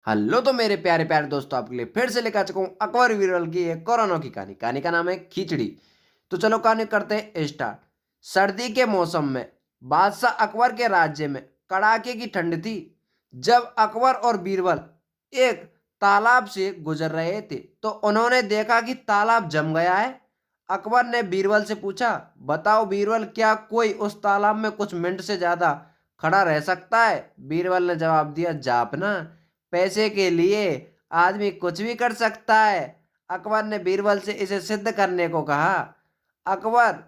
Hello तो मेरे प्यारे प्यारे दोस्तों, आपके लिए फिर से लेकर आ चुका हूँ अकबर बीरबल की एक कोरोना की कहानी। कहानी का नाम है खिचड़ी। तो चलो कहानी करते हैं स्टार्ट। सर्दी के मौसम में बादशाह अकबर के राज्य में कड़ाके की ठंड थी। जब अकबर और बीरबल एक तालाब से गुजर रहे थे तो उन्होंने देखा कि तालाब जम गया है। अकबर ने बीरबल से पूछा, बताओ बीरबल, क्या कोई उस तालाब में कुछ मिनट से ज्यादा खड़ा रह सकता है? बीरबल ने जवाब दिया, जापना, पैसे के लिए आदमी कुछ भी कर सकता है। अकबर ने बीरबल से इसे सिद्ध करने को कहा। अकबर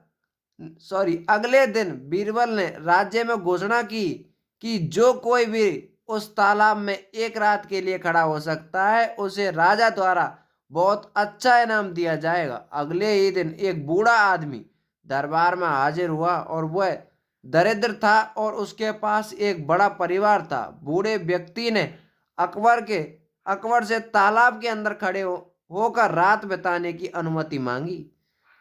अगले दिन बीरबल ने राज्य में घोषणा की कि जो कोई भी उस तालाब में एक रात के लिए खड़ा हो सकता है उसे राजा द्वारा बहुत अच्छा इनाम दिया जाएगा। अगले ही दिन एक बूढ़ा आदमी दरबार में हाजिर हुआ और वह दरिद्र था और उसके पास एक बड़ा परिवार था। बूढ़े व्यक्ति ने अकबर के अकबर से तालाब के अंदर खड़े होकर रात बिताने की अनुमति मांगी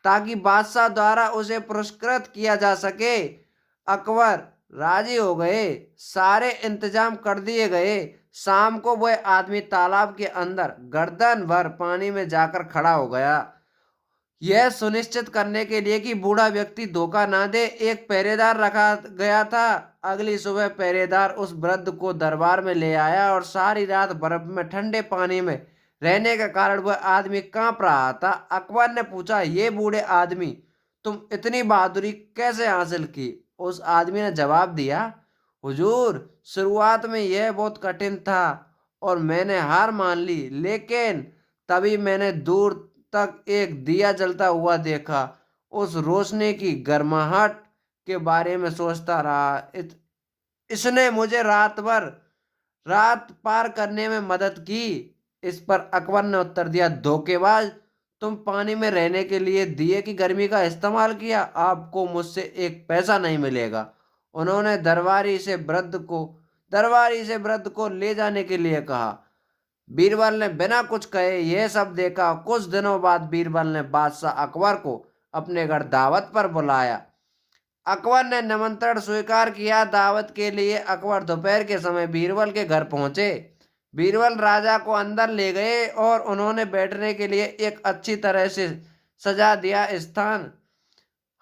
ताकि बादशाह द्वारा उसे पुरस्कृत किया जा सके। अकबर राजी हो गए। सारे इंतजाम कर दिए गए। शाम को वह आदमी तालाब के अंदर गर्दन भर पानी में जाकर खड़ा हो गया, यह सुनिश्चित करने के लिए कि बूढ़ा व्यक्ति धोखा ना दे। एक पहरेदार रखा गया था। अगली सुबह पहरेदार उस वृद्ध को दरबार में ले आया और सारी रात बर्फ में ठंडे पानी में रहने के कारण वह आदमी कांप रहा था। अकबर ने पूछा, ये बूढ़े आदमी, तुम इतनी बहादुरी कैसे हासिल की? उस आदमी ने जवाब दिया, हुजूर, शुरुआत में यह बहुत कठिन था और मैंने हार मान ली, लेकिन तभी मैंने दूर तक एक दिया जलता हुआ देखा। उस रोशनी की गर्माहट के बारे में सोचता रहा। इसने मुझे रात पार करने में मदद की। इस पर अकबर ने उत्तर दिया, धोखेबाज, तुम पानी में रहने के लिए दिए की गर्मी का इस्तेमाल किया। आपको मुझसे एक पैसा नहीं मिलेगा। उन्होंने दरबारी से वृद्ध को ले जाने के लिए कहा। बीरबल ने बिना कुछ कहे यह सब देखा। कुछ दिनों बाद बीरबल ने बादशाह अकबर को अपने घर दावत पर बुलाया। अकबर ने निमंत्रण स्वीकार किया। दावत के लिए अकबर दोपहर के समय बीरबल के घर पहुंचे। बीरबल राजा को अंदर ले गए और उन्होंने बैठने के लिए एक अच्छी तरह से सजा दिया स्थान।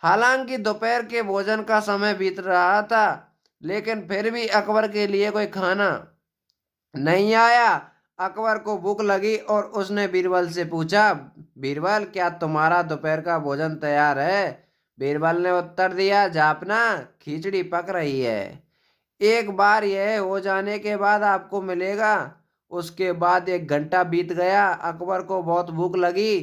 हालांकि दोपहर के भोजन का समय बीत रहा था, लेकिन फिर भी अकबर के लिए कोई खाना नहीं आया। अकबर को भूख लगी और उसने बीरबल से पूछा, बीरबल, क्या तुम्हारा दोपहर का भोजन तैयार है? बीरबल ने उत्तर दिया, जापना, खिचड़ी पक रही है। एक बार यह हो जाने के बाद आपको मिलेगा। उसके बाद 1 घंटा बीत गया। अकबर को बहुत भूख लगी।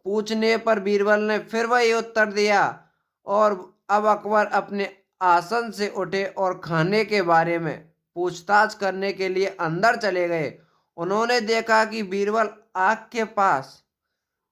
पूछने पर बीरबल ने फिर वही उत्तर दिया और अब अकबर अपने आसन से उठे और खाने के बारे में पूछताछ करने के लिए अंदर चले गए। उन्होंने देखा कि बीरबल आग के पास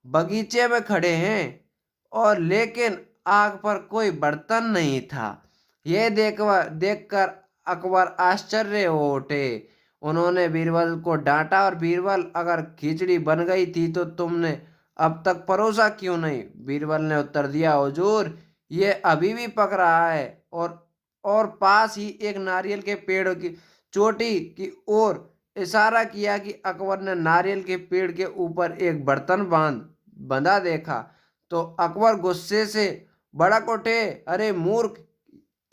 बगीचे में खड़े हैं और लेकिन आग पर कोई बर्तन नहीं था। यह देखकर अकबर आश्चर्य हो उठे। उन्होंने बीरबल को डांटा और बीरबल, अगर खिचड़ी बन गई थी तो तुमने अब तक परोसा क्यों नहीं? बीरबल ने उत्तर दिया, हुजूर, यह अभी भी पक रहा है। और पास ही एक नारियल के पेड़ की चोटी की ओर इशारा किया कि अकबर ने नारियल के पेड़ के ऊपर एक बर्तन बंधा देखा तो अकबर गुस्से से भड़क उठे, अरे मूर्ख,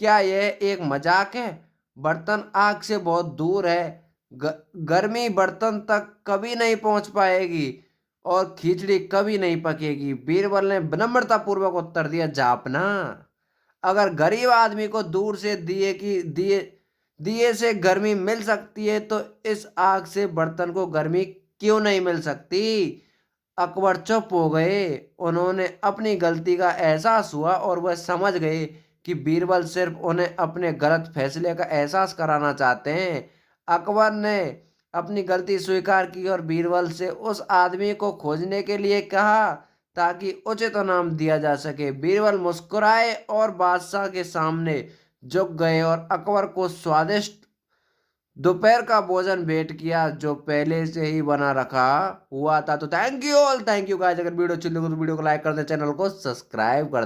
क्या यह एक मजाक है? बर्तन आग से बहुत दूर है। गर्मी बर्तन तक कभी नहीं पहुंच पाएगी और खिचड़ी कभी नहीं पकेगी। बीरबल ने विनम्रता पूर्वक उत्तर दिया, जापना, अगर गरीब आदमी को दूर से दिए से गर्मी मिल सकती है तो इस आग से बर्तन को गर्मी क्यों नहीं मिल सकती? अकबर चुप हो गए। उन्होंने अपनी गलती का एहसास हुआ और वह समझ गए कि बीरबल सिर्फ उन्हें अपने गलत फैसले का एहसास कराना चाहते हैं। अकबर ने अपनी गलती स्वीकार की और बीरबल से उस आदमी को खोजने के लिए कहा ताकि उचित इनाम दिया जा सके। बीरबल मुस्कुराए और बादशाह के सामने झुक गए और अकबर को स्वादिष्ट दोपहर का भोजन भेंट किया जो पहले से ही बना रखा हुआ था। तो थैंक यू गाइस। अगर वीडियो अच्छी लगी तो वीडियो को लाइक कर दें, चैनल को सब्सक्राइब कर दें।